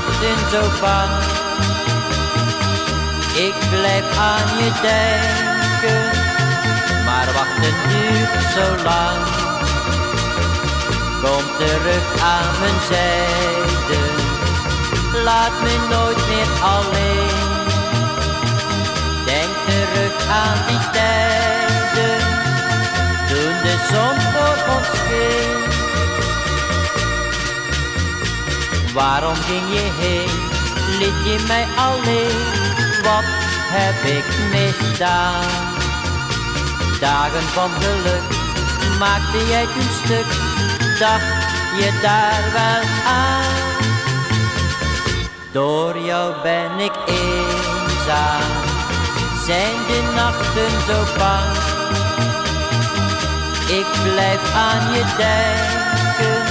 nachten zo bang. Ik blijf aan je denken, maar wachten duurt zo lang. Kom terug aan mijn zijde, laat me nooit meer alleen. Denk terug aan die tijden, toen de zon voor ons scheen. Waarom ging je heen, liet je mij alleen? Wat heb ik misdaan? Dagen van geluk maakte jij toen stuk, dacht je daar wel aan? Door jou ben ik eenzaam, zijn de nachten zo bang. Ik blijf aan je denken,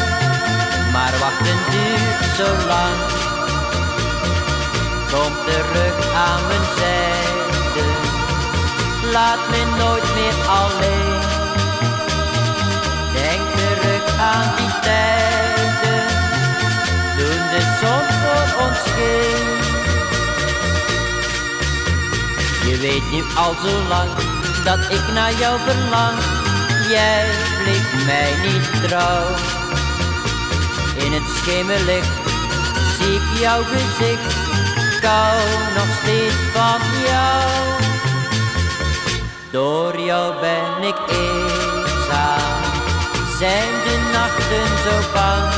maar wachten duurt zo lang. Kom terug aan mijn zijde, laat me nooit meer alleen. Denk terug aan die tijden, toen de zon voor ons scheen. Je weet nu al zo lang dat ik naar jou verlang. Jij bleef mij niet trouw. In het schemerlicht zie ik jouw gezicht, ik hou nog steeds van jou. Door jou ben ik eenzaam, zijn de nachten zo bang.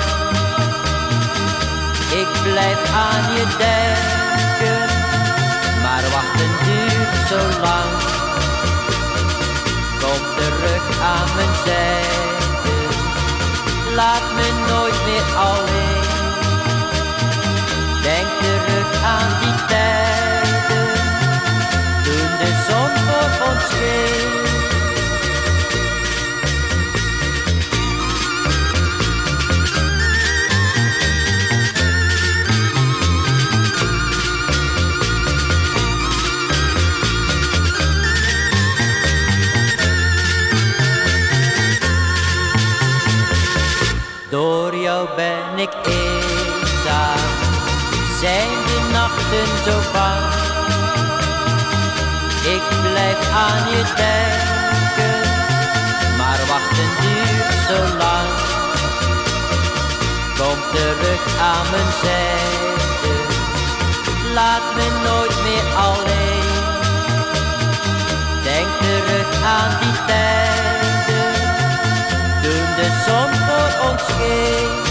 Ik blijf aan je denken, maar wachten duurt zo lang. Kom terug aan mijn zijde, laat me nooit meer alleen. Denk terug aan die tijden, toen de zon voor ons scheen. Door jou ben ik eenzaam, zijn de nachten zo bang. Ik blijf aan je denken, maar wachten duurt zo lang. Kom terug aan mijn zijde, laat me nooit meer alleen. Denk terug aan die tijden, toen de zon voor ons scheen.